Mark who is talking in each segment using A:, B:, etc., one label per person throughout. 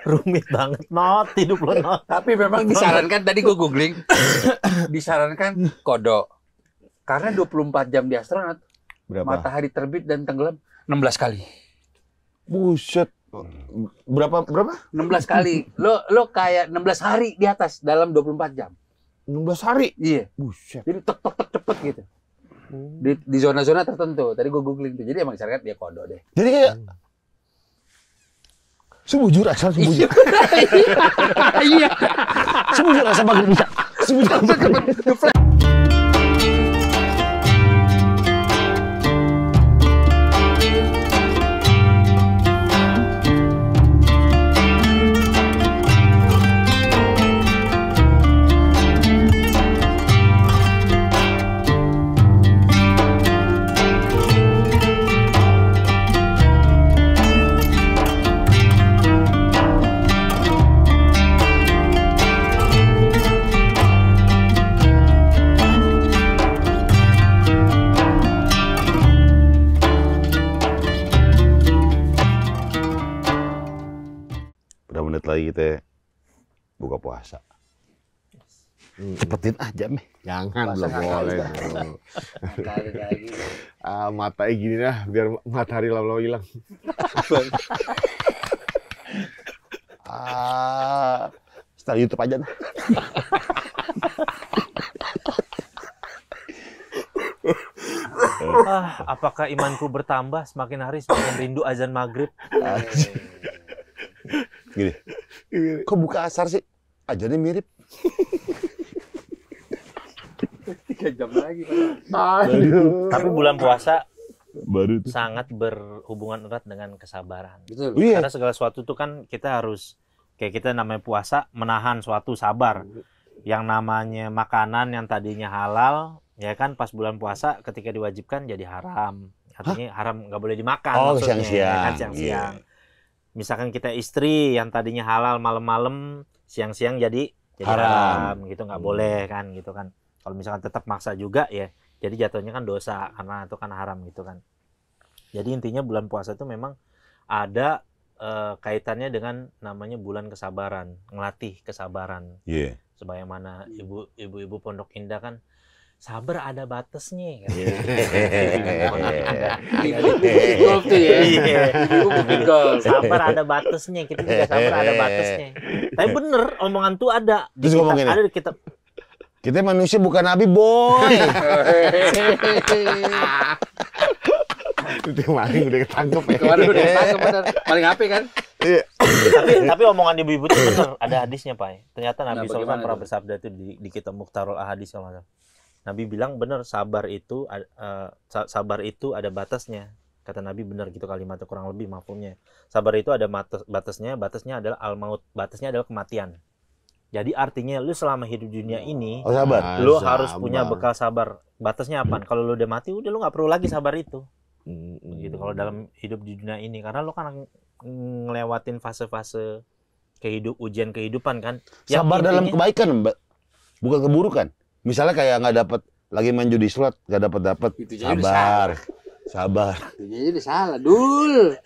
A: Rumit banget, Not. Hidup lo, Not.
B: Tapi memang disarankan, tadi gue googling, disarankan kodok. Karena 24 jam di astronot,
C: Berapa?
B: matahari terbit dan tenggelam 16 kali.
C: Buset. Berapa?
B: 16 kali. Lo kayak 16 hari di atas dalam 24 jam.
C: 16 hari.
B: Iya.
C: Buset.
B: Jadi tek cepet gitu. Di zona-zona tertentu. Tadi gue googling tuh. Jadi emang disarankan dia kodok deh.
C: Jadi kayak sebujur asal sebujur.
B: Iya.
C: Sebujur asal bagus bisa. Sebujur asal. Berapa menit lagi kita buka puasa? Cepetin aja, Meh.
D: Jangan,
B: Puasa
D: belum
B: nggak
D: boleh.
B: Kali lagi.
D: Matanya gini dah, biar matahari lama-lama hilang.
C: Setelah YouTube aja dah.
A: Apakah imanku bertambah semakin hari semakin rindu azan maghrib?
C: Gini. Kok buka asar sih? Ajannya mirip.
B: 3 jam lagi.
D: Aduh.
A: Tapi bulan puasa
C: Baru tuh.
A: sangat berhubungan erat dengan kesabaran.
B: Betul.
C: Iya.
A: Karena segala sesuatu itu kan kita harus, kayak kita namanya puasa, menahan suatu sabar. Yang namanya makanan yang tadinya halal, ya kan pas bulan puasa ketika diwajibkan jadi haram. Artinya haram, nggak boleh dimakan.
C: Oh,
A: maksudnya,
C: siang-siang.
A: ya kan, siang-siang. Misalkan kita istri yang tadinya halal malam-malam, siang-siang jadi haram gitu, nggak boleh kan gitu kan. Kalau misalkan tetap maksa juga ya, jadi jatuhnya kan dosa karena itu kan haram gitu kan. Jadi intinya bulan puasa itu memang ada kaitannya dengan namanya bulan kesabaran, ngelatih kesabaran.
C: Iya.
A: Sebagaimana ibu-ibu Pondok Indah kan, sabar ada batasnya. Kan?
B: Golf tuh ya.
A: Iya.
B: Golf.
A: Sabar ada batasnya, kita juga sabar ada batasnya. Tapi bener, omongan tuh ada.
C: Terus ngomong gini?
A: Ada di kitab.
C: Kita manusia bukan nabi, boy.
D: Itu yang maling udah ketangkep ya.
B: Kemarin udah ketangkep bener. Paling HP kan?
A: tapi omongan ibu-ibu itu bener, ada hadisnya, Pak. Ternyata Nabi SAW
B: bagaimana
A: pernah
B: tuh?
A: bersabda itu di kitab Mukhtarul Ahadits kalau nggak salah. Nabi bilang bener, sabar itu ada batasnya. Kata Nabi bener gitu kalimatnya, kurang lebih mafhumnya. Sabar itu ada batasnya adalah al-maut, batasnya adalah kematian. Jadi artinya lu selama hidup di dunia ini,
C: Oh, sabar.
A: lu harus punya bekal sabar. Batasnya apa? Kalau lu udah mati, udah lu nggak perlu lagi sabar itu. Gitu kalau dalam hidup di dunia ini, karena lu kan ngelewatin fase-fase ujian kehidupan kan.
C: Sabar dalam kebaikan, Mbak. Bukan keburukan. Misalnya kayak nggak dapat lagi main judi slot, nggak dapat.
B: Itu jadi
C: Sabar. Sabar.
B: Jadi salah, Dul.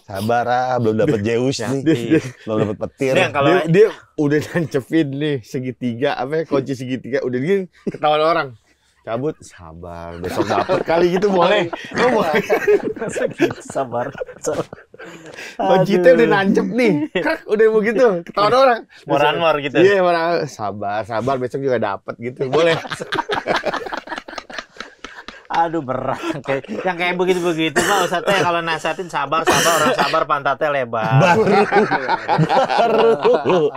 C: Sabar, belum dapat Zeus nih. Belum dapat petir.
A: Yang kalau
D: Dia udah nancepin nih segitiga, kunci segitiga, udah dia ketahuan orang. Cabut, sabar, besok dapat kali gitu boleh. Lo boleh.
A: sabar.
D: Kuncinya udah nancep nih. Krak, udah begitu, ketahuan orang.
A: Moranmor gitu.
D: Iya, sabar, besok juga dapat gitu. Boleh.
A: Aduh berat yang kayak begitu Pak Ustadz teh kalau nasihatin sabar orang sabar pantatnya lebar.
C: Baru tuh.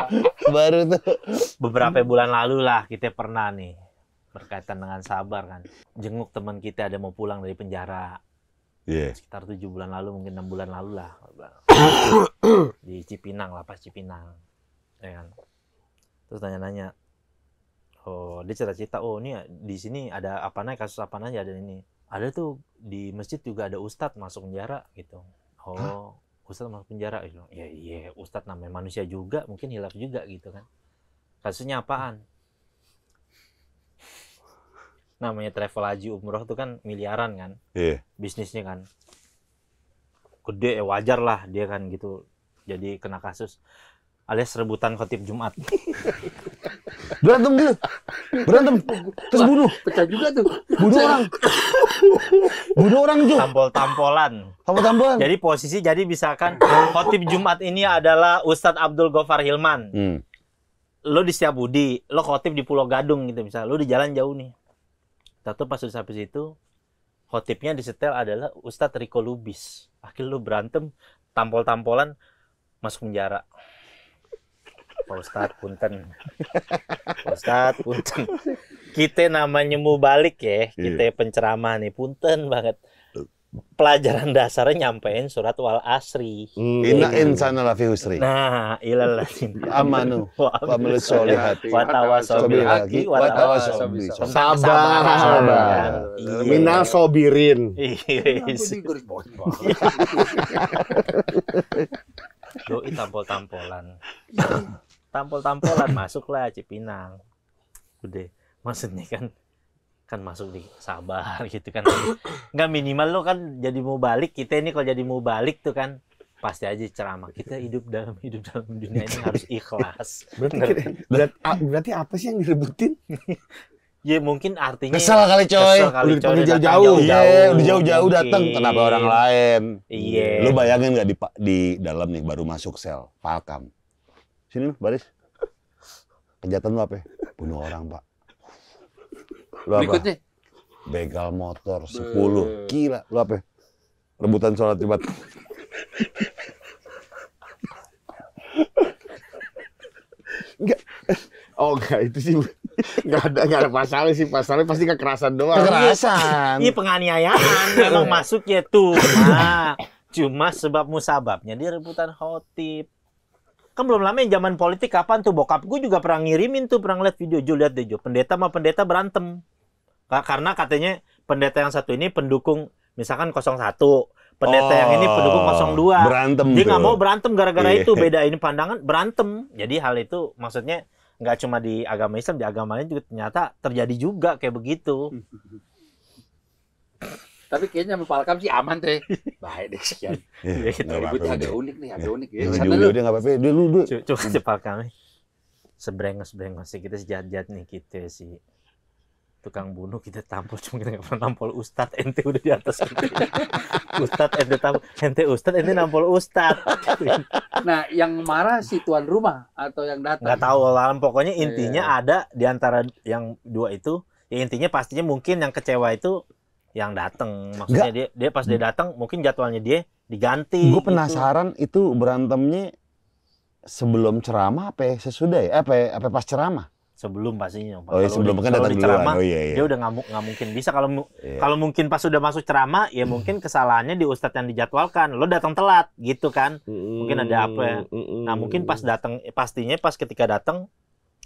A: Beberapa bulan lalu lah kita pernah nih berkaitan dengan sabar kan, jenguk teman kita ada mau pulang dari penjara.
C: Iya.
A: Sekitar 7 bulan lalu, mungkin 6 bulan lalu lah. Di Cipinang, lapas Cipinang. Ya kan. Terus nanya-nanya. Oh, dia cerita-cerita, oh ini di sini ada apa nih, kasus apa aja ada ini. Ada tuh di masjid juga ada ustadz masuk penjara gitu. Oh, ustadz masuk penjara gitu. Ya iya, ustadz namanya manusia juga, mungkin hilaf juga gitu kan. Kasusnya apaan? Namanya travel haji umroh tuh kan miliaran kan.
C: Iya.
A: Bisnisnya kan. Gede, wajar lah dia kan gitu. jadi kena kasus alias rebutan khotib Jumat.
C: Berantem gitu. Berantem. Terus bunuh.
B: Pecah juga tuh.
C: Bunuh orang. Bunuh orang tuh.
A: Tampol-tampolan.
C: Tampol-tampolan.
A: Jadi posisi, jadi misalkan khotib Jumat ini adalah Ustadz Abdul Ghaffar Hilman. Lo di Setiabudi, lo khotib di Pulau Gadung gitu misalnya. Lo di jalan jauh nih. Tahu pas udah sampai situ, khotibnya disetel adalah Ustadz Riko Lubis. Akhirnya lo berantem, tampol-tampolan, masuk penjara. Pak Ustadz, punten. Pak Ustadz, punten. Kita namanya mau balik ya, kita penceramah nih, punten banget. Pelajaran dasarnya nyampein surat wal asri.
C: Inna insana lafi husri.
A: Nah, ilal
C: Amanu wa amil solihati
A: wa tawassaw bil haqqi wa tawassaw bis sabr.
D: Sabar.
A: Iya.
D: Minal sobirin.
A: Doi tampol-tampolan. Tampol-tampolan masuklah Cipinang. Udah, maksudnya kan masuk di sabar gitu kan. Nggak minimal lo kan jadi mau balik, kita ini kalau jadi mau balik tuh kan pasti aja ceramah. Kita hidup dalam dunia ini harus ikhlas.
D: Berarti apa sih yang direbutin?
A: Ya mungkin artinya
C: Kesel kali coy.
A: kesel kali,
D: Udah
A: coy,
D: dipanggil
A: datang
D: jauh-jauh.
C: Iya, udah jauh-jauh
A: mungkin.
C: datang. Kenapa orang lain?
A: Iya.
C: Lu bayangin nggak di dalam nih baru masuk sel, Falcam. Sini baris. Kejahatan lu apa? Bunuh orang, Pak. Lu apa?
B: Berikutnya.
C: Begal motor 10. Gila, lu apa? Rebutan sholat Jumat.
D: Enggak, itu sih enggak ada masalah sih. Masalahnya pasti kekerasan doang.
C: Kekerasan.
A: Ini penganiayaan memang masuknya tuh. Nah, cuma sebab musababnya dia rebutan khotib. Kan belum lama yang zaman politik kapan tuh bokap gue juga pernah ngirimin tuh, pernah ngeliat video. Jo, lihat deh Jo, pendeta sama pendeta berantem. Karena katanya pendeta yang satu ini pendukung misalkan 01, pendeta yang ini pendukung 02.
C: Berantem
A: Dia
C: tuh.
A: nggak mau berantem gara-gara
C: Iya.
A: itu, beda ini pandangan, berantem. Jadi hal itu maksudnya nggak cuma di agama Islam, di agama lain juga ternyata terjadi juga kayak begitu.
B: Tapi kayaknya sama Falcam sih aman teh. Baik deh sekian.
C: Iya,
A: Gitu.
C: nggak apa-apa,
B: Ributnya agak
C: udah.
B: unik nih, agak unik ya.
C: Udah,
B: Sana
C: udah,
B: lu.
C: udah, nggak apa-apa. Dulu.
A: Coba cepat kami. Sebrengos sih kita sejahat-jahat nih kita sih. Tukang bunuh kita tampol, cuma kita nggak pernah nampol Ustadz. Ente udah di atas kita. Ustadz ente tampol, ente Ustadz ente nampol Ustadz.
B: Nah, yang marah si tuan rumah atau yang datang?
A: Nggak tahu lah, pokoknya intinya ada di antara yang dua itu. Ya intinya pastinya mungkin yang kecewa itu yang datang. Maksudnya dia pas dia datang mungkin jadwalnya dia diganti.
C: Gue
A: gitu.
C: penasaran itu berantemnya sebelum ceramah apa ya? Sesudah ya? Apa pas ceramah?
A: Sebelum pastinya.
C: Oh iya, sebelum kan datang
A: di
C: duluan.
A: ceramah,
C: Oh iya.
A: dia udah nggak mungkin bisa
C: Iya.
A: kalau mungkin pas sudah masuk ceramah ya mungkin kesalahannya di ustadz yang dijadwalkan, lo datang telat gitu kan, mungkin ada apa ya. Nah mungkin pas datang pastinya pas ketika datang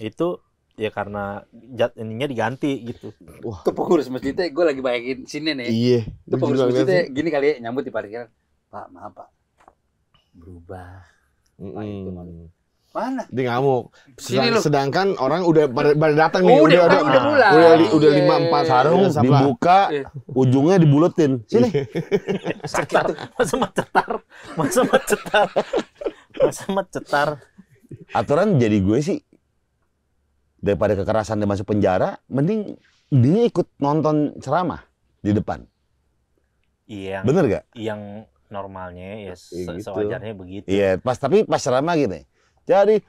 A: itu ya karena ininya diganti gitu.
D: Wah,
B: Itu pengurus masjidnya, gue lagi bayangin sini nih.
D: iya.
B: Itu pengurus masjidnya gini kali ya, nyambut di parkiran. Pak, maaf Pak. Berubah. Pak, itu malu. Mana?
D: Dia ngamuk.
B: Sini lu.
D: Sedangkan orang udah pada datang nih.
B: Oh, udah mulai.
D: Udah
B: Iya.
D: 5-4
C: Sarung dibuka,
B: Iya.
C: ujungnya dibuletin. Sini.
A: Cetar, masa cetar.
C: Aturan jadi gue sih daripada kekerasan dia masuk penjara, mending dia ikut nonton ceramah di depan.
A: Iya.
C: Bener gak?
A: Yang normalnya ya
D: Iya, gitu.
A: sewajarnya begitu.
C: Iya, tapi pas ceramah gitu. Jadi,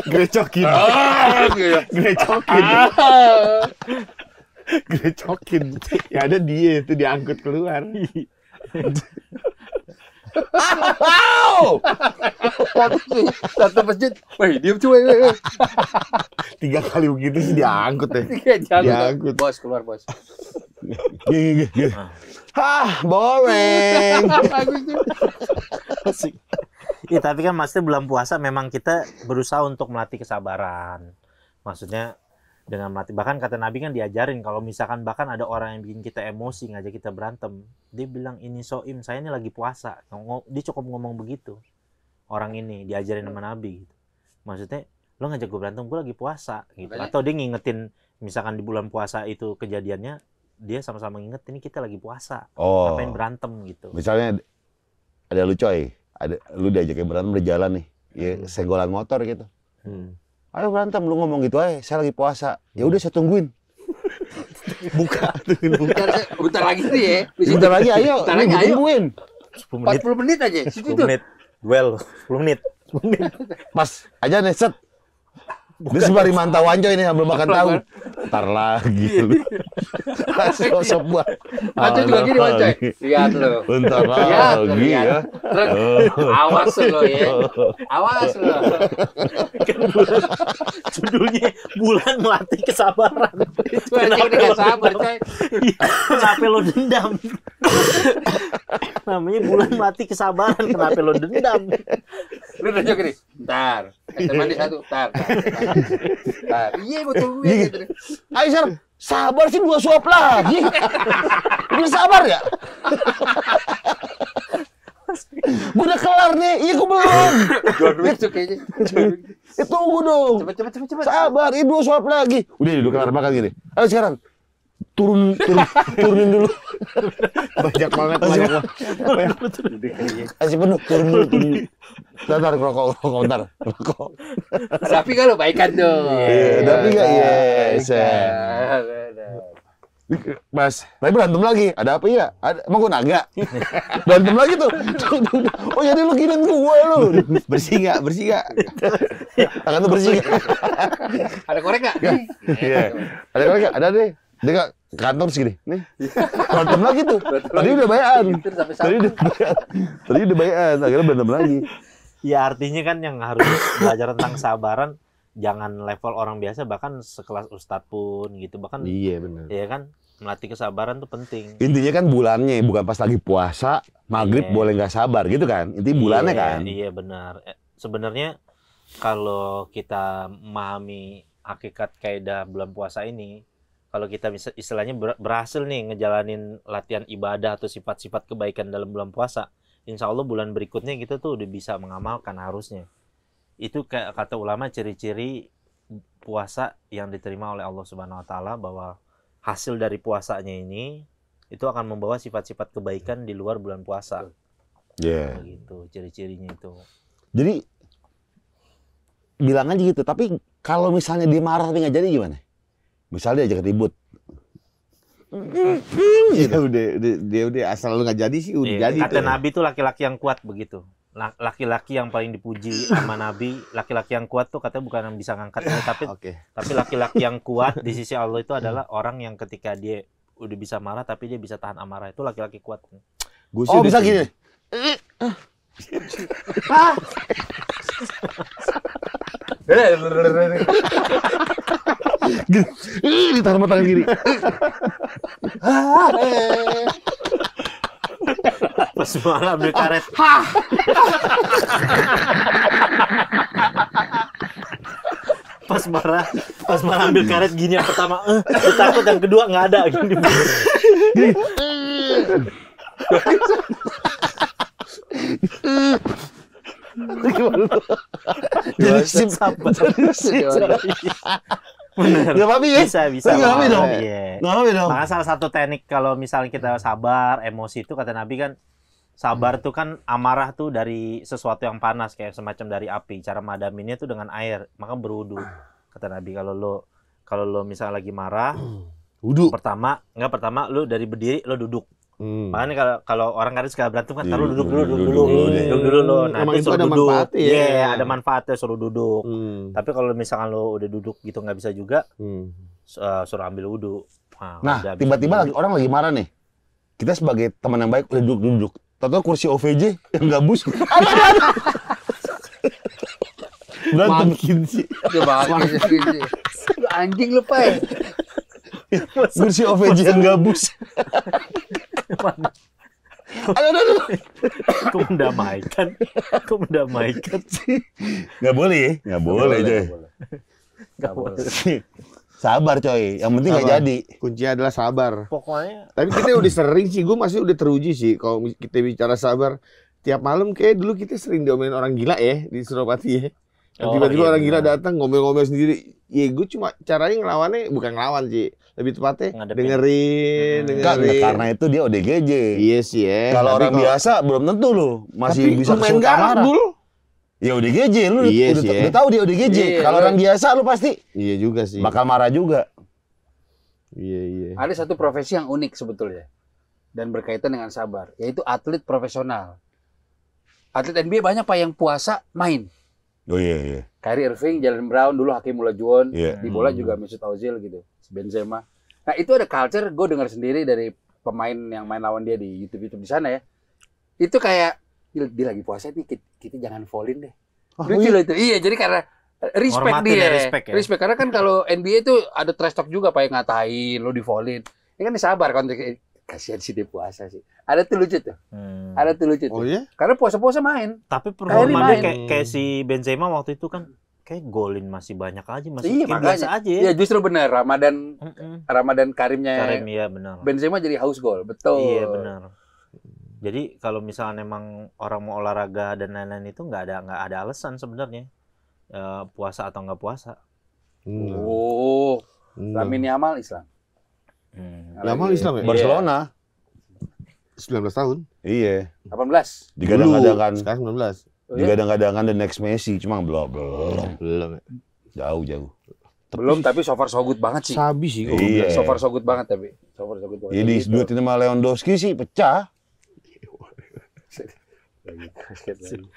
D: Grecokin.
B: Gitu.
D: Grecokin. Grecokin. Ya ada dia itu diangkut keluar.
B: Satu masjid. Woi, diam cuy.
D: 3 kali begitu sih diangkut deh.
B: Jangan.
D: Diangkut.
B: Bos, keluar bos.
C: gini. Hah, boring.
A: Asik. Iya, tapi kan maksudnya bulan puasa memang kita berusaha untuk melatih kesabaran. Maksudnya dengan melatih, bahkan kata Nabi kan diajarin kalau misalkan bahkan ada orang yang bikin kita emosi, ngajak kita berantem, dia bilang ini soim, saya ini lagi puasa. Dia cukup ngomong begitu. Orang ini diajarin sama Nabi gitu. Maksudnya lo ngajak gue berantem, gue lagi puasa gitu.
B: Makanya,
A: atau dia ngingetin misalkan di bulan puasa itu kejadiannya, dia sama-sama nginget ini kita lagi puasa.
C: Oh,
A: Ngapain berantem gitu.
C: misalnya ada lu coy, ada lu diajakin berantem berjalan nih, ya senggolan motor gitu. Ayo berantem, lu ngomong gitu aja, saya lagi puasa. Ya udah saya tungguin.
B: Bentar lagi nih ya.
C: Bentar lagi ayo,
B: Bentar lagi, ayo.
C: tungguin.
A: 10 menit.
B: 40 menit aja. Situ
A: 10
B: tuh.
A: menit. Duel 10 menit. 10 menit.
C: Pas aja nih set. Ini sembari mantauan coy ini belum makan tahu. Ntar lagi lu. Sosok buat.
B: Anco juga gini, Coy. Lihat lu.
C: Bentar
B: Lihat lu,
C: lagi ya.
B: Truk. Awas lo ya. Awas lo.
A: Kan bulan, judulnya bulan melatih kesabaran.
B: Itu aja udah gak sabar, Coy.
A: Kenapa lo dendam? Namanya bulan melatih kesabaran. Kenapa lo dendam?
B: Lu udah gini. Bentar. Mandi satu. Bentar. Iya, gue tungguin gitu.
C: Ayo Sar, sabar sih 2 suap lagi. Udah sabar ya? Gue udah kelar nih, iya gue belum.
B: John Wick tuh kayaknya.
C: Tunggu dong.
B: Cepet.
C: Sabar, ini 2 suap lagi. Udah kelar makan gini. Ayo sekarang. Turunin dulu.
D: Banyak banget.
C: Kasih penuh, turun dulu. Bentar, rokok, bentar. Rokok.
B: Tapi kalau baikan dong.
C: Tapi nggak, yes. Mas, tapi berantem lagi. Ada apa ya? Emang gue naga? Berantem lagi tuh. Oh jadi lu giniin gue lu.
D: Bersih nggak?
C: Tangan tuh bersih.
B: Ada korek nggak?
C: Iya. Ada korek nggak? Ada deh. Dia nggak kantor segini. Nih. Berantem lagi tuh. Tadi udah bayan. Tadi udah bayan. Akhirnya berantem lagi.
A: Ya artinya kan yang harus belajar tentang kesabaran jangan level orang biasa, bahkan sekelas ustadz pun gitu, bahkan
D: Iya benar.
A: ya kan melatih kesabaran tuh penting.
C: Intinya kan bulannya, bukan pas lagi puasa, maghrib
A: Iya.
C: boleh nggak sabar gitu kan? Intinya bulannya
A: Iya,
C: kan?
A: Iya benar. Sebenarnya kalau kita memahami hakikat kaidah bulan puasa ini, kalau kita bisa istilahnya berhasil nih ngejalanin latihan ibadah atau sifat-sifat kebaikan dalam bulan puasa, insya Allah bulan berikutnya kita tuh udah bisa mengamalkan harusnya. Itu kayak kata ulama ciri-ciri puasa yang diterima oleh Allah Subhanahu wa taala, bahwa hasil dari puasanya ini itu akan membawa sifat-sifat kebaikan di luar bulan puasa.
C: Iya.
A: Gitu, ciri-cirinya itu.
C: Jadi bilang aja gitu. Tapi kalau misalnya dia marah tapi nggak jadi gimana? Misalnya dia ajak ribut.
D: Iya udah asal lu nggak jadi sih udah
A: Iya,
D: jadi
A: kata
D: tuh.
A: Nabi tuh laki-laki yang kuat begitu. Laki-laki yang paling dipuji sama Nabi, laki-laki yang kuat tuh katanya bukan yang bisa ngangkat ini, tapi laki-laki yang kuat di sisi Allah itu adalah orang yang ketika dia udah bisa marah tapi dia bisa tahan amarah, itu laki-laki kuat.
D: Gua
C: Oh
D: sih udah
C: bisa gini. Ditaruh sama tangan kiri.
A: Pas marah ambil karet. Pas marah ambil karet gini yang pertama, takut, yang kedua nggak ada gini.
C: Jadi sip.
A: Bener.
C: Nggak apa-apa ya?
A: Bisa.
C: Nggak apa-apa dong?
A: Iya.
C: Nggak apa dong?
A: Maka salah satu teknik kalau misalnya kita sabar, emosi itu kata Nabi kan, sabar tuh kan amarah tuh dari sesuatu yang panas kayak semacam dari api. Cara madaminnya tuh dengan air, maka berwudu. Kata Nabi kalau lo misalnya lagi marah,
C: Wudu.
A: pertama lo dari berdiri lo duduk. Makanya kalau orang kadang suka berantem kan,
C: Iya,
A: taruh duduk dulu
C: duduk
A: lo. Nah,
D: Emang
A: itu
D: itu
A: suruh
D: ada
A: duduk.
D: manfaatnya ya?
A: Iya, ada manfaatnya, suruh duduk. Tapi kalau misalkan lo udah duduk gitu nggak bisa juga, suruh ambil wudu.
C: Nah,
A: udah habis
C: tiba-tiba
A: wudu.
C: orang lagi marah nih. Kita sebagai teman yang baik udah duduk. Tahu kursi OVJ yang gabus. Berantem.
D: makin sih.
B: Coba anjing lu, Pai.
C: Kursi OVJ yang gabus. Aduh.
A: Kok mendamaikan
C: Nggak boleh ya? Nggak boleh, coy.
B: Nggak boleh.
C: Sabar, coy. Yang penting nggak
D: Sabar.
C: jadi.
D: Kuncinya adalah sabar.
A: Pokoknya
D: Tapi kita udah sering sih, gue masih udah teruji sih kalau kita bicara sabar. Tiap malam kayak dulu kita sering diomelin orang gila ya di Suropati ya. Tiba-tiba
A: iya,
D: orang gila
A: benar.
D: datang ngomel-ngomel sendiri. Ya gue cuma caranya ngelawannya bukan ngelawan sih. Lebih tepatnya
A: Ngadepin.
D: dengerin.
C: Enggak, karena itu dia ODGJ.
D: Iya sih ya.
C: Kalau
D: Tapi
C: orang biasa belum tentu loh masih
D: tapi
C: bisa
D: lumayan
C: kesuka marah.
D: gardul.
C: Ya ODGJ lu
D: Iya
C: udah,
D: sih, ya.
C: udah tahu dia ODGJ.
B: Iya,
C: Kalau
B: lu-
C: orang biasa lu pasti
D: Iya juga sih.
C: bakal marah juga.
D: Iya.
B: Ada satu profesi yang unik sebetulnya dan berkaitan dengan sabar, yaitu atlet profesional. Atlet NBA banyak Pak yang puasa main.
C: Oh iya.
B: Kyrie Irving, Jalen Brown, dulu Hakim Olajuwon,
C: Iya.
B: di bola juga Mesut Ozil gitu, Benzema. Nah itu ada culture, gue dengar sendiri dari pemain yang main lawan dia di YouTube di sana ya. Itu kayak dia lagi puasa nih, kita jangan foulin deh. Lucu loh itu. Iya, jadi karena respect
A: Ngormatin
B: dia.
A: ya, respect ya.
B: Respect karena kan kalau NBA itu ada trash talk juga Pak yang ngatain lo di foulin. Ini kan sabar konteksnya. Kasihan sih dia puasa sih. Ada tuh lucu tuh. Ada tuh lucu tuh.
D: Oh iya?
B: Karena puasa-puasa main.
A: Tapi
B: Kyrie
A: performa
B: main.
A: dia kayak si Benzema waktu itu kan kayak golin masih banyak aja, masih
B: Iya,
A: kayak
B: makanya.
A: biasa aja ya.
B: Iya, justru benar Ramadan Karimnya
A: Karim ya benar.
B: Benzema jadi house goal. Betul.
A: Iya benar. Jadi kalau misalnya memang orang mau olahraga dan lain-lain itu nggak ada alasan sebenarnya puasa atau nggak puasa.
B: Oh, Lamine Yamal Islam.
D: Yamal Islam ya?
B: Iya.
C: Barcelona.
D: 19 tahun.
C: Iya.
B: 18.
C: Digadang-gadangkan.
D: Sekarang 19.
B: Oh, iya?
C: Digadang-gadangkan the next Messi, cuma belum.
D: Belum.
C: Jauh.
B: Belum, tapi so far so good banget sih.
D: Sabi sih kok.
C: Iya.
B: So far so good banget tapi. So far so good banget.
C: Jadi
B: Gitu.
C: duetin sama Lewandowski sih pecah.
B: Lagi basket lagi.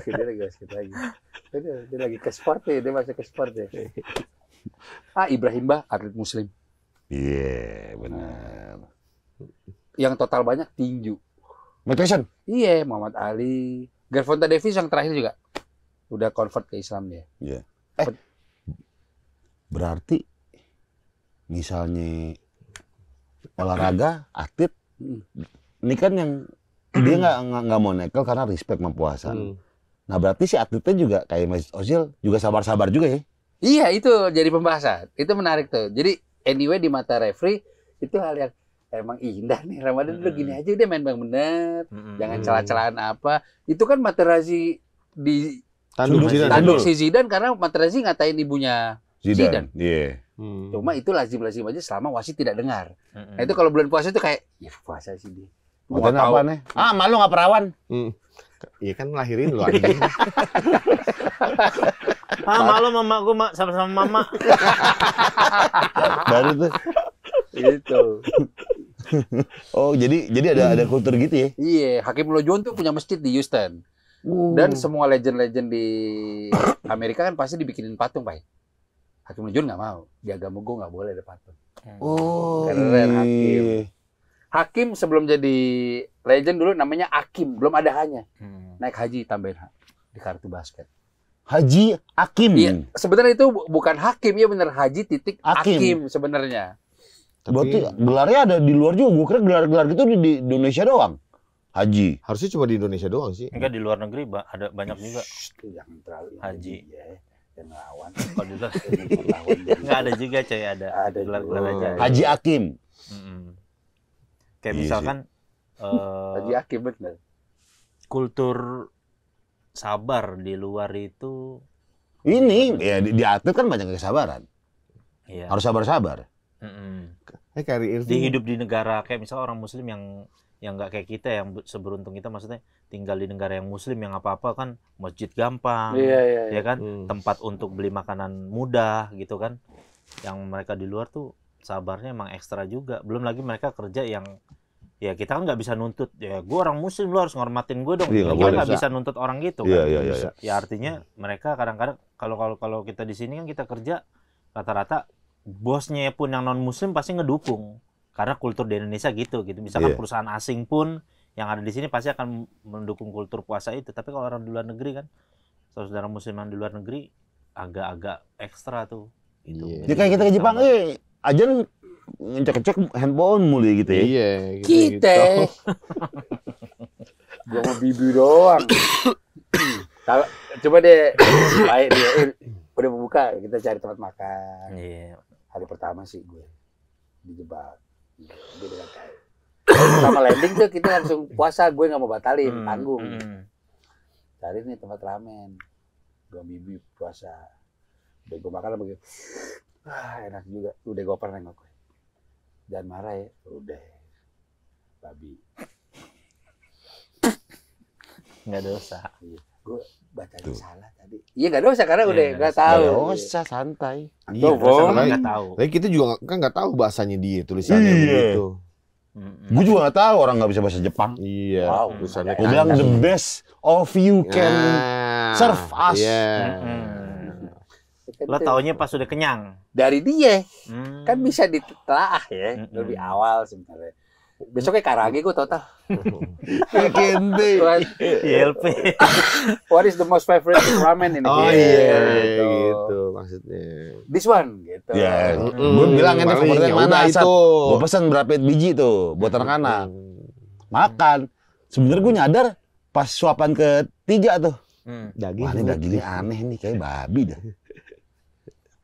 B: Dia lagi basket lagi. Dia lagi ke sport ya, dia masih ke sport ya. Ibrahim Bah, atlet muslim.
C: Iya, benar.
B: Yang total banyak tinju.
C: Mike Tyson.
B: Iya, Muhammad Ali. Gervonta Davis yang terakhir juga. Udah convert ke Islam dia.
C: Iya. Berarti misalnya olahraga, atlet, ini kan yang dia nggak mau nekel karena respect sama puasa. Nah berarti si atletnya juga kayak Mesut Ozil juga sabar-sabar juga ya?
B: Iya, itu jadi pembahasan. Itu menarik tuh. Jadi anyway di mata referee itu hal yang emang indah nih. Ramadan dulu gini aja udah main bang bener. Jangan celah-celahan apa. Itu kan Materazzi di
D: Tanduk Zidane.
B: tanduk si Zidane karena Materazzi ngatain ibunya Zidane.
C: Iya.
B: Cuma itu lazim-lazim aja selama wasit tidak dengar. Nah itu kalau bulan puasa itu kayak, ya puasa sih dia. Gua
C: Konten
B: nggak tahu.
C: apa nih? Malu nggak perawan?
D: Iya kan lahirin lo anjing.
A: Malu mama gue sama-sama mama.
C: Baru tuh.
B: Gitu.
C: Oh jadi ada kultur gitu ya?
B: Iya, Hakim Olajuwon tuh punya masjid di Houston. Dan semua legend-legend di Amerika kan pasti dibikinin patung, Pak. Hakim Olajuwon nggak mau. Di agama gue nggak boleh ada patung.
C: Oh,
B: Keren,
C: iya.
B: Hakim. Hakim sebelum jadi legend dulu namanya Hakim, belum ada hanya. Naik haji tambahin di kartu basket.
C: Haji Hakim.
B: Iya, sebenarnya itu bukan Hakim, ya bener Haji titik
C: Hakim.
B: Hakim sebenarnya.
C: Berarti gelarnya ada di luar juga. Gue kira gelar-gelar gitu di Indonesia doang. Haji.
D: Harusnya cuma di Indonesia doang sih.
A: Enggak di luar negeri ada banyak juga.
B: Jangan terlalu
A: Haji.
B: ya. Dan lawan.
A: Kalau di luar nggak ada juga coy, ada gelar-gelar aja.
C: Haji Hakim.
A: Kayak
C: Iya
A: misalkan
B: Haji Hakim bener.
A: kultur sabar di luar itu
C: Ini ya di atlet kan banyak kesabaran.
A: ya
C: Harus sabar-sabar.
D: Kyrie Irving.
A: di hidup di negara kayak misalnya orang muslim yang nggak kayak kita yang seberuntung kita, maksudnya tinggal di negara yang muslim yang apa-apa kan masjid gampang,
B: Iya.
A: ya kan, tempat untuk beli makanan mudah gitu kan. Yang mereka di luar tuh sabarnya emang ekstra juga. Belum lagi mereka kerja yang ya kita kan nggak bisa nuntut, ya gue orang muslim lu harus ngormatin gue dong.
C: Iya, nggak
A: Kita
C: boleh.
A: nggak bisa nuntut orang gitu kan.
C: Iya.
A: Ya artinya mereka kadang-kadang kalau kita di sini kan kita kerja rata-rata bosnya pun yang non muslim pasti ngedukung karena kultur di Indonesia gitu. Misalkan
C: Iya.
A: perusahaan asing pun yang ada di sini pasti akan mendukung kultur puasa itu. Tapi kalau orang di luar negeri kan, saudara muslim yang di luar negeri agak-agak ekstra tuh. Gitu.
D: Iya.
C: Jadi kayak kita ke Jepang, ajan ngecek-ngecek handphone mulu gitu ya.
D: Iya,
B: Kita. Gua mau bibi doang. Kalau coba deh, baik dia. Udah mau buka, kita cari tempat makan.
A: Iya.
B: Hari pertama sih gue dijebak. Dia bilang kayak sama landing tuh kita langsung puasa, gue nggak mau batalin, tanggung. Cari nih tempat ramen. Gua Bibi puasa. Udah gue makan begitu. Enak juga. Udah gue pernah nengok. Jangan marah ya. Udah. Babi.
A: Nggak dosa.
B: Iya. Gue bacanya
C: Tuh.
B: salah tadi. Iya nggak dosa karena
A: Iya,
B: udah
A: nggak
B: nggak
A: dosa.
B: tahu.
C: Nggak usah, santai.
D: Iya,
B: Tuh,
A: Dosa
B: Bong.
A: karena nggak tahu.
D: Tapi kita juga kan nggak tahu bahasanya dia, tulisannya
C: Iya.
D: begitu.
C: Gue juga nggak tahu orang nggak bisa bahasa Jepang.
D: Iya.
B: Wow.
D: Tulisannya
C: Gue bilang the best of you can serve us.
D: Iya.
A: Lo taunya pas udah kenyang.
B: Dari dia kan
A: Hmm.
B: bisa ditelaah ya
A: Mm-mm.
B: lebih awal sebenarnya. Besoknya karage gue total.
C: Kente.
A: ILP.
B: What is the most favorite ramen ini?
D: Oh
B: Gitu.
D: iya, gitu maksudnya.
B: This one gitu.
C: Ya,
A: Mm.
C: gue bilang ente
D: Paling
C: favoritnya
D: ya
C: mana
D: udah
C: Sat?
D: itu.
C: Gue pesan berapa biji tuh buat anak-anak. Makan. Sebenarnya gue nyadar pas suapan ketiga tuh.
D: Daging.
C: Wah ini dagingnya aneh nih, kayak babi dah.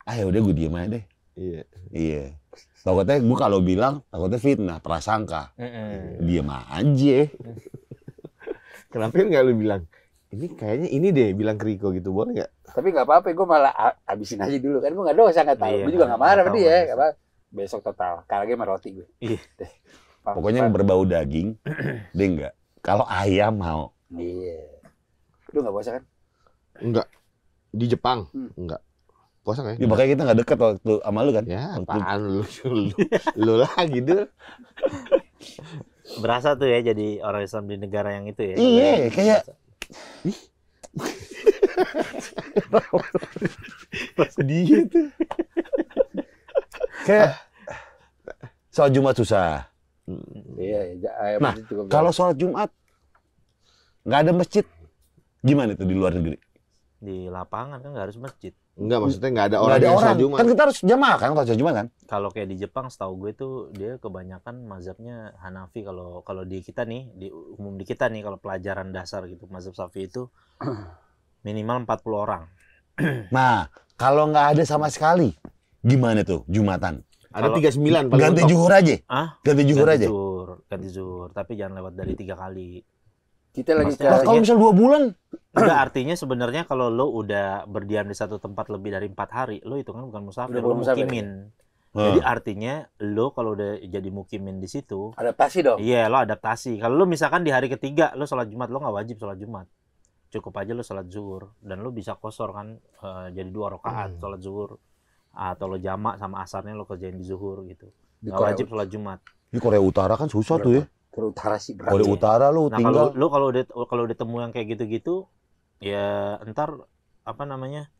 C: Udah gue diem aja deh.
D: Iya.
C: Iya. Takutnya gue kalau bilang, takutnya fitnah, prasangka.
A: Mm-mm.
C: Diem aja.
D: Kenapa nggak lu bilang? Ini kayaknya ini deh, bilang ke Riko gitu, boleh nggak?
B: Tapi nggak apa-apa, gue malah habisin aja dulu kan gue nggak dosa nggak tahu.
A: Iya,
B: Gue juga nggak marah sama
A: nggak
B: dia.
A: tahu,
B: Nggak apa. Besok total. Karage sama roti gue.
A: Iya.
B: Deh.
C: Pokoknya yang berbau daging, dia enggak. Kalau ayam mau.
B: Iya. Lu nggak puasa kan?
D: Enggak. Di Jepang?
B: Hmm.
D: Enggak. Puasa nggak
C: Ya, makanya kita nggak deket waktu sama lu kan.
D: Ya,
C: Waktu-
D: apaan lu lagi dul.
A: Berasa tuh ya jadi orang Islam di negara yang itu ya.
C: Iya, kayak
D: Dia tuh.
C: kayak sholat Jumat susah.
B: Iya. Ayam
C: Nah,
B: itu juga
C: Kalau sholat Jumat nggak ada masjid, gimana itu di luar negeri?
A: Di lapangan kan nggak harus masjid.
D: Enggak, maksudnya nggak ada
C: Nggak
D: orang
C: ada
D: yang
C: orang.
D: sholat Jumat.
C: Kan kita harus jamaah kan kalau sholat Jumat kan?
A: Kalau kayak di Jepang setahu gue tuh dia kebanyakan mazhabnya Hanafi. Kalau kalau di kita nih, di umum di kita nih kalau pelajaran dasar gitu mazhab Syafi'i itu minimal 40 orang.
C: Nah, kalau nggak ada sama sekali, gimana tuh Jumatan?
D: Ada
A: Kalau-
D: 39 paling
C: Ganti
D: mentok.
C: zuhur aja.
A: Ah?
C: Ganti zuhur aja.
A: Ganti zuhur, tapi jangan lewat dari 3 kali.
B: kita lagi
A: Maksudnya-
C: Lah, kalau misal 2 bulan,
A: Enggak, artinya sebenarnya kalau lo udah berdiam di satu tempat lebih dari 4 hari, lo itu kan bukan musafir,
B: Udah
A: lo
B: bukan musafir,
A: mukimin. Jadi artinya lo kalau udah jadi mukimin di situ,
B: adaptasi dong.
A: iya lo adaptasi. Kalau lo misalkan di hari ketiga lo sholat Jumat, lo nggak wajib sholat Jumat. Cukup aja lo sholat zuhur dan lo bisa kosor kan, jadi 2 rakaat sholat zuhur. Atau lo jamak sama asarnya lo kerjain di zuhur gitu.
B: Di
A: Nggak
B: Korea,
A: wajib sholat Jumat.
C: di Korea Utara kan susah tuh ya.
B: Korea Utara sih berat.
C: Korea
B: ya.
C: Utara lu
A: Nah
C: tinggal.
A: kalau kalau udah temu yang kayak gitu-gitu, ya entar apa namanya,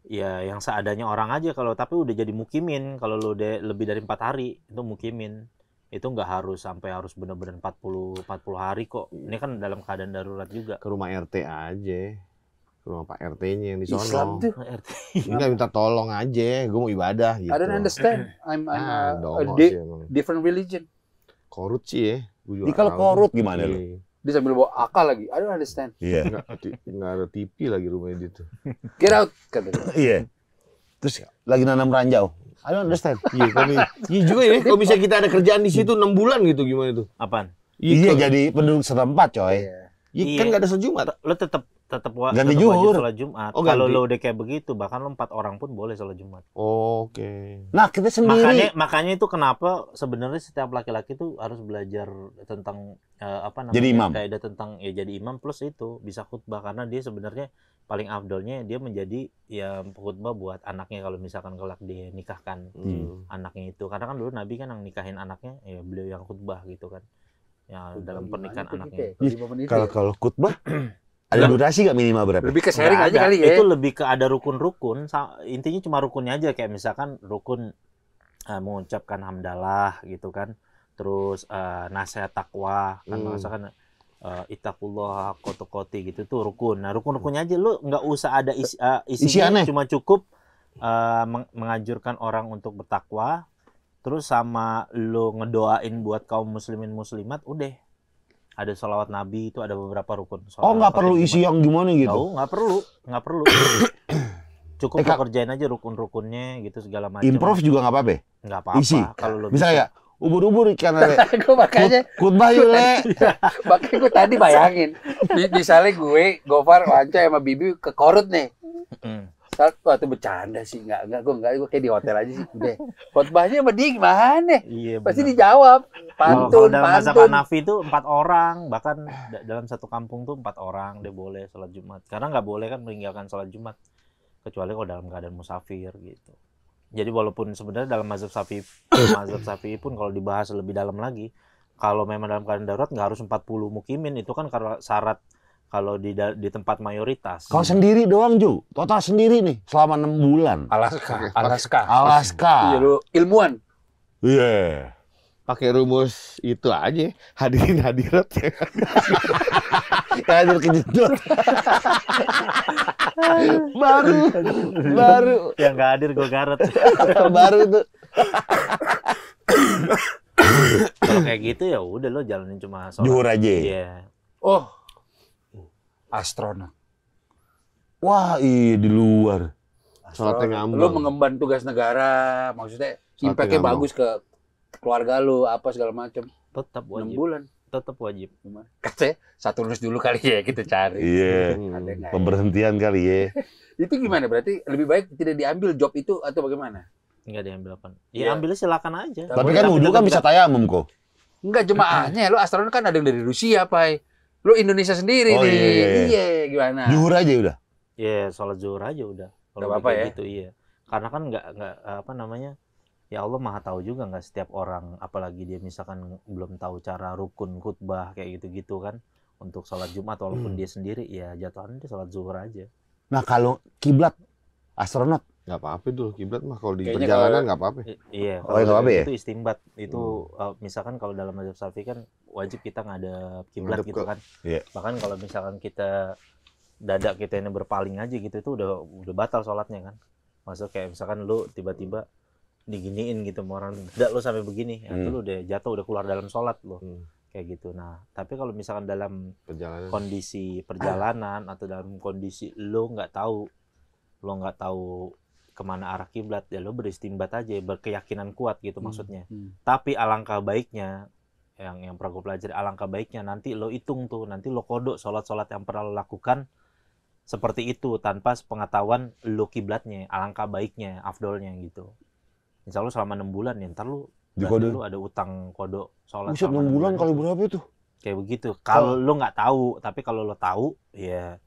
A: ya yang seadanya orang aja. Kalau tapi udah jadi mukimin, kalau lo udah lebih dari 4 hari itu mukimin, itu nggak harus sampai harus benar-benar 40 hari kok. Ini kan dalam keadaan darurat juga.
D: Ke rumah RT aja. Ke rumah Pak RT-nya yang di sono.
B: Islam tuh.
D: Enggak minta tolong aja, gue mau ibadah gitu.
B: I don't understand. I'm a
D: dongol
B: di-
D: sih emang.
B: different religion.
D: Korut sih ya. Gua juga
C: Ini kalau
D: tahu.
C: korut gimana lu?
D: Iya.
B: Dia sambil bawa akal lagi. I don't understand.
C: Iya.
D: Nggak ada TV lagi rumahnya dia tuh.
B: Get out katanya.
C: Iya. Terus lagi nanam ranjau. I don't understand.
D: Iya, iya juga ya. Kalau misalnya kita ada kerjaan di situ 6 bulan gitu gimana tuh?
A: Apaan?
C: Iya, jadi penduduk setempat, coy.
B: Iya.
D: Iya, kan nggak ada sholat Jumat.
A: Lo tetap
C: Ganti
A: wajib
C: zuhur.
A: sholat Jumat.
D: Oh,
A: Kalau
D: ganti.
A: lo udah kayak begitu, bahkan lo 4 orang pun boleh sholat Jumat.
D: Oke.
C: Nah, kita sendiri.
A: Makanya itu kenapa sebenarnya setiap laki-laki tuh harus belajar tentang apa namanya,
C: Jadi imam.
A: kaidah tentang ya jadi imam plus itu bisa khutbah, karena dia sebenarnya paling afdolnya dia menjadi ya khutbah buat anaknya kalau misalkan kelak dia nikahkan anaknya itu, karena kan dulu Nabi kan yang nikahin anaknya ya beliau yang khutbah gitu kan ya dalam pernikahan anaknya.
C: Kalau khutbah ada durasi nggak minimal berapa?
B: Lebih ke sharing
A: Nggak
B: aja
A: ada.
B: kali ya.
A: Itu lebih ke ada rukun-rukun. Intinya cuma rukunnya aja, kayak misalkan rukun mengucapkan hamdalah gitu kan. Terus nasihat takwa kan, misalkan ittaqullah haqqa gitu tuh rukun. Nah, rukun-rukunnya aja lu nggak usah ada isinya,
C: aneh.
A: cuma cukup menganjurkan orang untuk bertakwa. Terus sama lu ngedoain buat kaum muslimin muslimat, udah. Ada sholawat Nabi, itu ada beberapa rukun.
C: Oh, nggak perlu isi yang gimana gitu?
A: Tahu, nggak perlu. Cukup lo kerjain aja rukun-rukunnya gitu segala macam.
C: Improv juga nggak apa-apa?
A: Nggak apa-apa.
C: Isi.
A: Kalau lo
C: Misalnya, ubur-ubur ikan lele.
B: Gue makanya
C: Khutbah yuk, Le.
B: gue tadi bayangin. Misalnya gue, Gofar, Wanca sama Bibi ke Korut nih. Wah, itu bercanda sih, gue kayak di hotel aja sih, udah. Khotbahnya sama dia gimana?
A: Iya,
B: Pasti
A: benar.
B: dijawab,
A: Kalau
B: pantun,
A: dalam mazhab
B: pantun.
A: Hanafi itu 4 orang, bahkan dalam satu kampung tuh 4 orang dia boleh sholat Jumat. Karena nggak boleh kan meninggalkan sholat Jumat kecuali kalau dalam keadaan musafir gitu. Jadi walaupun sebenarnya dalam mazhab Syafi'i pun kalau dibahas lebih dalam lagi, kalau memang dalam keadaan darurat nggak harus 40 mukimin, itu kan karena syarat kalau di tempat mayoritas.
C: Kalau sendiri doang, Ju. Total sendiri nih selama 6 bulan.
B: Alaska.
C: Alaska.
B: Iya, lu ilmuwan.
C: Iya.
D: Pakai rumus itu aja, hadirin hadirat.
C: Hadir kejedot. baru
A: Yang nggak hadir gue garet.
C: baru itu.
A: Kalau kayak gitu ya udah lo jalanin cuma sholat.
C: Zuhur aja.
A: Iya.
B: Oh, astronot.
C: Wah, iya di luar.
D: Sholatnya ngambang.
B: Lu mengemban tugas negara, maksudnya
D: Sholatnya
B: impact-nya
D: ngambang.
B: bagus ke keluarga lu, apa segala macam.
A: Tetap
B: 6
A: wajib.
B: bulan.
A: Tetap wajib.
B: Gimana? Katanya satu lulus dulu kali ya kita cari.
C: Iya.
B: Ada nggak ya?
C: Pemberhentian kali ya.
B: Itu gimana? Berarti lebih baik tidak diambil job itu atau bagaimana?
A: Nggak diambil apa?
B: Iya.
A: Ya ambilnya silakan aja.
C: Tapi kan wudhu kan bisa tayamum kok.
B: Enggak jemaahnya, lu astronot kan ada yang dari Rusia, Pai. Lu Indonesia sendiri
C: Oh,
B: nih.
C: iya.
B: Iya, gimana?
C: Zuhur aja udah.
A: Ya sholat zuhur aja udah. Kalau
B: Nggak
A: udah
B: apa-apa
A: kayak
B: ya?
A: gitu iya. Karena kan nggak apa namanya? Ya Allah Maha tahu juga nggak setiap orang, apalagi dia misalkan belum tahu cara rukun khutbah kayak gitu-gitu kan untuk sholat Jumat walaupun dia sendiri ya jatuhannya dia sholat zuhur aja.
C: Nah, kalau kiblat astronot
D: Nggak apa-apa dulu kiblat mah kalau di
B: Kayaknya
D: perjalanan
B: kalau-
D: nggak apa-apa.
A: Iya,
C: Oh, nggak apa-apa ya?
A: itu istimbat. Itu misalkan kalau dalam mazhab Syafi'i kan wajib kita ngadep kiblat
D: Ngadep
A: gitu
D: ke-
A: kan.
C: Iya.
A: Bahkan kalau misalkan kita dada kita ini berpaling aja gitu itu udah batal sholatnya kan. Maksudnya kayak misalkan lu tiba-tiba diginiin gitu sama orang, dada lu sampai begini, ya, itu lu udah jatuh, udah keluar dalam sholat lu. Kayak gitu. Nah, tapi kalau misalkan dalam
D: Perjalanan.
A: kondisi perjalanan atau dalam kondisi lo nggak tahu kemana arah kiblat, ya lo beristimbat aja, berkeyakinan kuat gitu maksudnya. Tapi alangkah baiknya yang pernah gue pelajari, alangkah baiknya nanti lo hitung tuh, nanti lo kodok sholat-sholat yang pernah lo lakukan seperti itu tanpa sepengetahuan lo kiblatnya. Alangkah baiknya, afdolnya gitu. Misal lo selama 6 bulan ya, ntar lo
C: Dikode.
A: lu ada utang kodok sholat.
C: Buset,
A: selama
C: 6 bulan
A: itu.
C: kali berapa itu?
A: Kayak begitu. Kalau lo nggak tahu, tapi kalau lo tahu, ya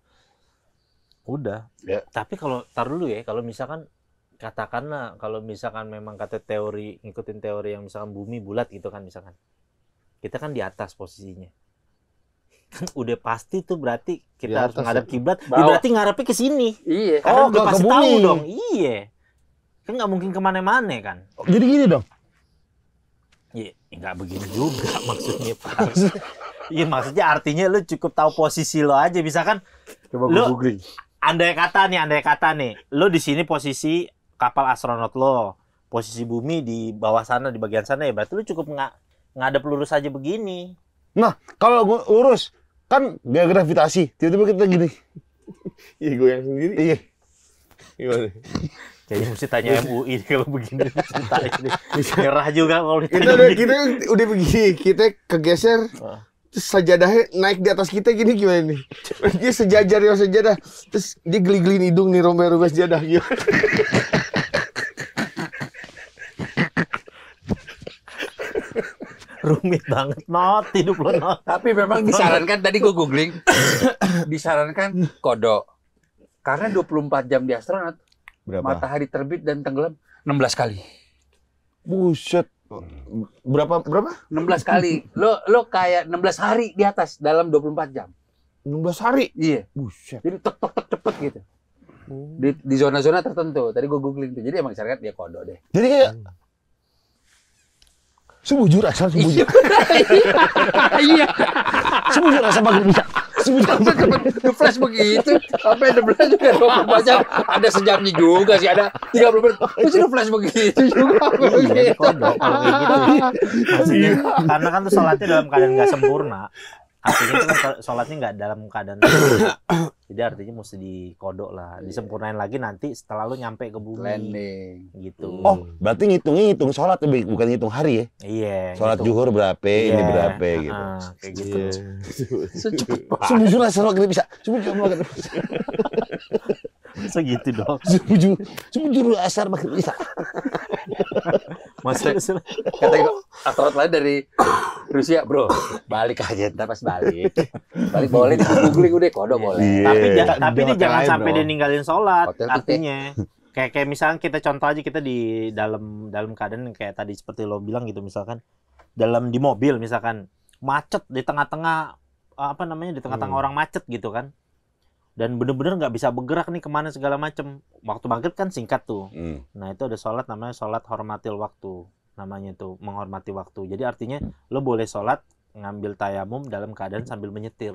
A: udah.
B: Ya.
A: Tapi kalau tar dulu ya, kalau misalkan katakanlah kalau misalkan memang kata teori, ngikutin teori yang misalkan bumi bulat gitu kan misalkan. Kita kan di atas posisinya. Kan udah pasti tuh berarti
D: Di
A: kita harus
D: atas
A: menghadap
D: ya?
A: kiblat. Ya
B: Bawah.
A: berarti ngarepnya ke sini.
B: Iya.
A: Karena
C: Oh,
A: udah
C: ke
A: pasti
C: bumi.
A: tahu dong. Iya. Kan nggak mungkin kemana-mana kan.
C: Jadi gini dong.
A: Iya, nggak begini juga maksudnya Pak. Iya maksudnya artinya lu cukup tahu posisi lo aja, misalkan
B: Coba
A: Lu-
B: gue googling.
A: andai kata nih, lo di sini posisi kapal astronot lo, posisi bumi di bawah sana, di bagian sana ya, berarti lu cukup ngadep lurus aja begini.
C: Nah, kalau gua lurus kan gaya gravitasi, tiba-tiba kita gini.
D: Iya goyang sendiri.
C: Iya.
D: Gimana?
A: Kayaknya mesti tanya MUI kalau begini ceritanya nih. Nyerah juga kalau
D: Kita
A: ditanya
D: udah,
A: begini.
D: kita udah begini, kita kegeser,
A: Ah.
D: terus sajadahnya naik di atas kita gini gimana nih? Dia sejajar ya sejadah, terus dia geli-gelin hidung nih rombeng-rombeng sejadah gimana?
A: Rumit banget, not hidup lo not.
B: Tapi memang disarankan, tadi gue googling, disarankan kodok. Karena 24 jam di astronot,
C: Berapa?
B: matahari terbit dan tenggelam 16 kali.
C: Buset.
D: Berapa?
B: 16 kali. Lo kayak 16 hari di atas dalam 24 jam.
D: 16 hari.
B: Iya.
C: Buset.
B: Jadi tek tek tek cepet gitu. Di zona-zona tertentu. Tadi gue googling tuh. Jadi emang syariat dia kodok deh.
C: Jadi kayak sebujur asal sebujur.
B: Iya.
C: Sebujur asal bagi bisa. Sebujur.
B: Masa cepet flash begitu. Sampai 16 juga 24 jam. Ada sejamnya juga sih. Ada 30 menit. Masa flash begitu juga.
A: Iya, kodok kalau kayak gitu. Maksudnya, karena kan tuh sholatnya dalam keadaan nggak sempurna. Artinya itu kan sholatnya nggak dalam keadaan sempurna. Jadi artinya mesti dikodok lah, disempurnain lagi nanti setelah lu nyampe ke bumi.
B: Landing.
A: Gitu.
C: Oh, berarti ngitung sholat bukan ngitung hari ya?
A: Iya.
C: Sholat
A: gitu.
C: zuhur berapa, ini
A: Iya,
C: berapa gitu.
A: kayak gitu.
B: Secepat banget.
C: Sebujur asal bagi bisa. Sebujur asal.
A: Segitu dong.
C: Sejujur asar makin bisa.
A: Masa
B: Kata gue, astronot lain dari Rusia, bro. Balik aja, ntar pas balik. Balik boleh, googling udah, kodok boleh.
C: Iya.
A: tapi dia
D: Hotel
A: jangan
D: lain,
A: sampai
D: bro.
A: dia ninggalin sholat.
B: Hotel kita.
A: Artinya kayak misalnya kita contoh aja kita di dalam keadaan yang kayak tadi seperti lo bilang gitu, misalkan di mobil misalkan macet di tengah-tengah di tengah-tengah orang macet gitu kan. Dan bener-bener nggak bisa bergerak nih kemana segala macem. Waktu maghrib kan singkat tuh. Nah itu ada sholat namanya sholat hormatil waktu. Namanya itu menghormati waktu. Jadi artinya lo boleh sholat ngambil tayamum dalam keadaan sambil menyetir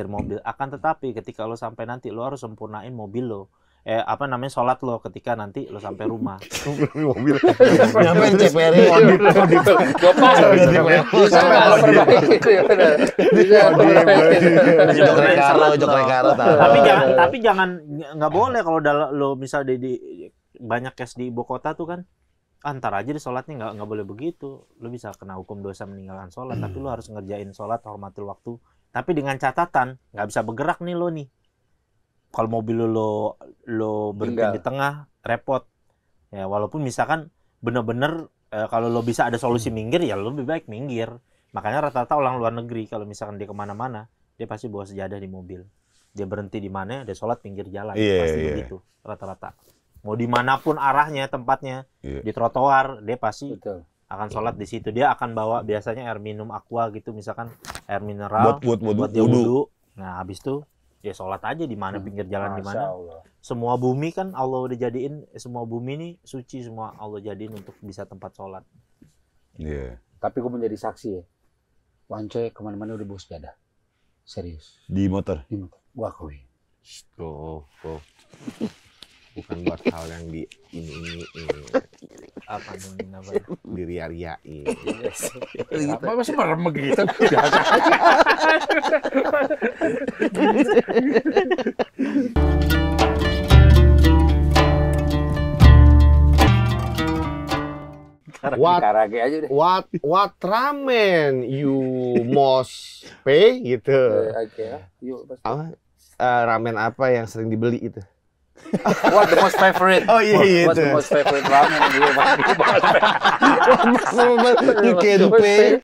A: mobil. Akan tetapi ketika lo sampai nanti lo harus sempurnain mobil lo. Sholat lo ketika nanti lo sampai rumah.
D: Mobil.
C: Nyampein CPR.
B: Gopal. Bisa nggak lo perbaiki gitu ya, bener. Bisa lo perbaiki.
C: Jok rekaro.
A: Tapi jangan nggak boleh kalau lo misal di banyak case di ibu kota tuh kan. Antar aja di sholatnya nggak boleh begitu. Lo bisa kena hukum dosa meninggalkan sholat, tapi lo harus ngerjain sholat hormatil waktu. Tapi dengan catatan nggak bisa bergerak nih lo nih. Kalau mobil lo berhenti di tengah repot. Ya walaupun misalkan bener-bener kalau lo bisa ada solusi minggir ya lo lebih baik minggir. Makanya rata-rata orang luar negeri kalau misalkan dia kemana-mana dia pasti bawa sejadah di mobil. Dia berhenti di mana dia sholat pinggir jalan. Pasti begitu rata-rata. Mau dimanapun arahnya tempatnya di trotoar dia pasti akan sholat di situ. Dia akan bawa biasanya air minum aqua gitu misalkan air mineral buat dia wudu. Nah habis itu ya sholat aja di mana pinggir jalan di mana. Semua bumi kan Allah udah jadiin, semua bumi ini suci, semua Allah jadiin untuk bisa tempat sholat.
C: Iya.
B: Tapi gue menjadi saksi ya. Wance kemana-mana udah bawa sejadah. Serius.
C: Di motor.
B: Wah akui.
D: Tuh. Bukan buat hal yang di ini.
A: Apa namanya?
D: Di ria-riain.
B: Apa masih merem gitu? Karage aja deh.
D: What ramen you most pay gitu.
B: Oke. Yuk.
D: Ramen apa yang sering dibeli itu?
B: What the most favorite?
D: Oh iya
B: What's the most favorite ramen?
C: You can pay